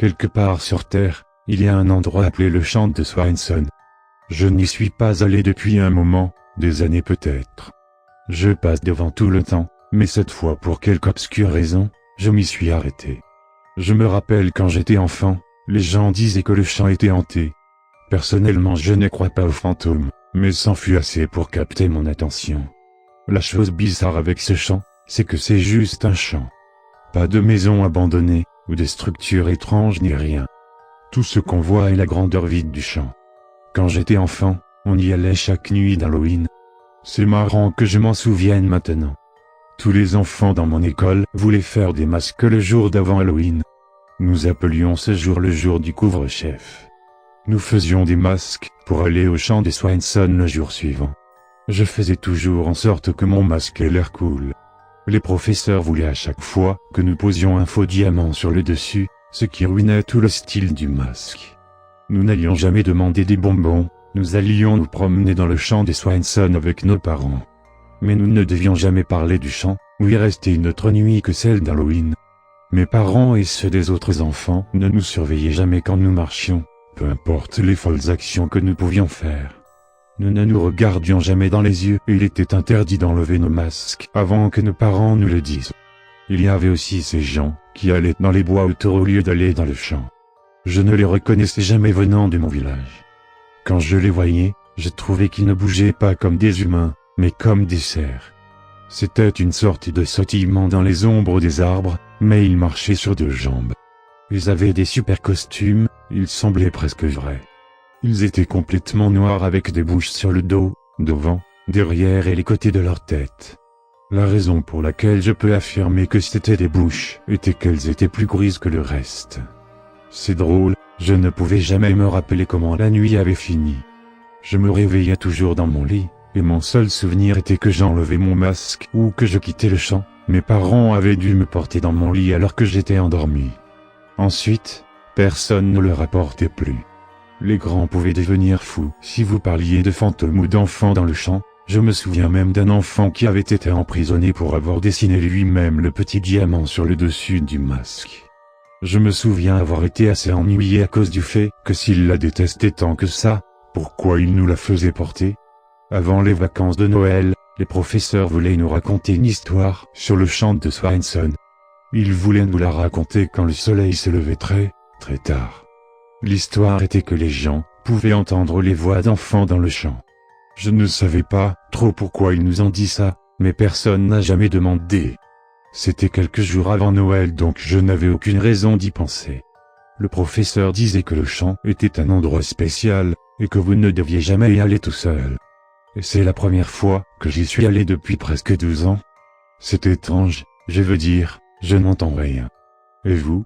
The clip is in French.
Quelque part sur Terre, il y a un endroit appelé le champ de Swainson. Je n'y suis pas allé depuis un moment, des années peut-être. Je passe devant tout le temps, mais cette fois pour quelque obscure raison, je m'y suis arrêté. Je me rappelle quand j'étais enfant, les gens disaient que le champ était hanté. Personnellement je ne crois pas aux fantômes, mais c'en fut assez pour capter mon attention. La chose bizarre avec ce champ, c'est que c'est juste un champ. Pas de maison abandonnée, ou de structures étranges ni rien. Tout ce qu'on voit est la grandeur vide du champ. Quand j'étais enfant, on y allait chaque nuit d'Halloween. C'est marrant que je m'en souvienne maintenant. Tous les enfants dans mon école voulaient faire des masques le jour d'avant Halloween. Nous appelions ce jour le jour du couvre-chef. Nous faisions des masques pour aller au champ de Swainson le jour suivant. Je faisais toujours en sorte que mon masque ait l'air cool. Les professeurs voulaient à chaque fois que nous posions un faux diamant sur le dessus, ce qui ruinait tout le style du masque. Nous n'allions jamais demander des bonbons, nous allions nous promener dans le champ de Swainson avec nos parents. Mais nous ne devions jamais parler du champ, où y restait une autre nuit que celle d'Halloween. Mes parents et ceux des autres enfants ne nous surveillaient jamais quand nous marchions, peu importe les folles actions que nous pouvions faire. Nous ne nous regardions jamais dans les yeux et il était interdit d'enlever nos masques avant que nos parents nous le disent. Il y avait aussi ces gens qui allaient dans les bois autour au lieu d'aller dans le champ. Je ne les reconnaissais jamais venant de mon village. Quand je les voyais, je trouvais qu'ils ne bougeaient pas comme des humains, mais comme des cerfs. C'était une sorte de sautillement dans les ombres des arbres, mais ils marchaient sur deux jambes. Ils avaient des super costumes, ils semblaient presque vrais. Ils étaient complètement noirs avec des bouches sur le dos, devant, derrière et les côtés de leur tête. La raison pour laquelle je peux affirmer que c'était des bouches était qu'elles étaient plus grises que le reste. C'est drôle, je ne pouvais jamais me rappeler comment la nuit avait fini. Je me réveillais toujours dans mon lit, et mon seul souvenir était que j'enlevais mon masque ou que je quittais le champ. Mes parents avaient dû me porter dans mon lit alors que j'étais endormi. Ensuite, personne ne le rapportait plus. Les grands pouvaient devenir fous si vous parliez de fantômes ou d'enfants dans le champ. Je me souviens même d'un enfant qui avait été emprisonné pour avoir dessiné lui-même le petit diamant sur le dessus du masque. Je me souviens avoir été assez ennuyé à cause du fait que s'il la détestait tant que ça, pourquoi il nous la faisait porter? Avant les vacances de Noël, les professeurs voulaient nous raconter une histoire sur le champ de Swainson. Ils voulaient nous la raconter quand le soleil se levait très, très tard. L'histoire était que les gens pouvaient entendre les voix d'enfants dans le champ. Je ne savais pas trop pourquoi ils nous ont dit ça, mais personne n'a jamais demandé. C'était quelques jours avant Noël donc je n'avais aucune raison d'y penser. Le professeur disait que le champ était un endroit spécial, et que vous ne deviez jamais y aller tout seul. Et c'est la première fois que j'y suis allé depuis presque 12 ans. C'est étrange, je veux dire, je n'entends rien. Et vous,